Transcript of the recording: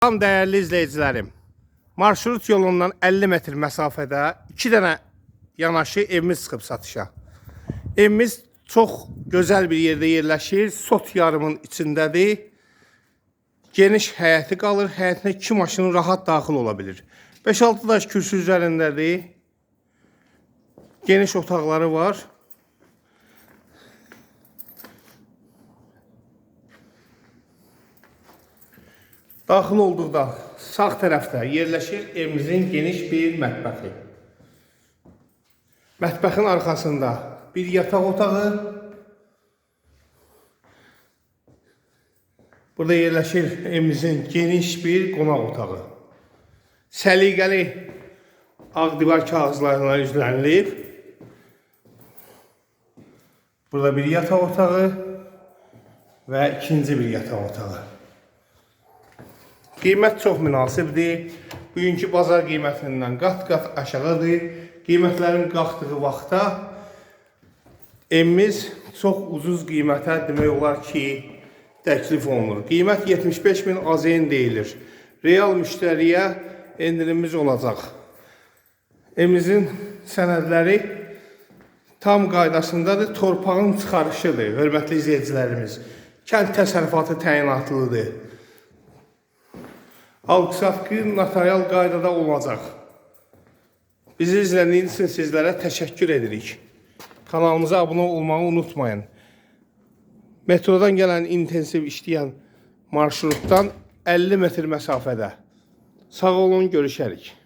Tam dəyərli izləyicilərim, marşrut yolundan 50 metr məsafədə 2 dənə yanaşı evimiz çıxıb satışa. Evimiz çox gözəl bir yerdə yerləşir, Sot yarımın içindədir. Geniş həyəti qalır, həyətinə 2 maşın rahat daxil ola bilir. 5-6 daş kürsü üzərindədir. Geniş otaqları var. Daxil olduqda sağ tərəfdə yerləşir evimizin geniş bir mətbəxi. Mətbəxin arxasında bir yataq otağı. Burada yerləşir evimizin geniş bir qonaq otağı. Səliqəli ağ divar kağızlarına üzlənilib. Burada bir yataq otağı və ikinci bir yataq otağı. Qiymət çox münasibdir. Bugünkü bazar qiymətindən qat-qat aşağıdır. Qiymətlərin qalxdığı vaxtda evimiz çox ucuz qiymətə demək olar ki, təklif olunur. Qiymət 75.000 AZN deyilir. Real müştəriyə endirimimiz olacaq. Evimizin sənədləri tam qaydasındadır. Torpağın çıxarışıdır, hörmətli izləyicilərimiz. Kənd təsərrüfatı təyinatlıdır. Alqı-satqı notarial qaydada olacaq. Bizi izlədiyiniz üçün sizlərə təşəkkür edirik. Kanalımıza abunə olmağı unutmayın. Metrodan gələn intensiv işləyən marşrutdan 50 metr məsafədə. Sağ olun, görüşərik.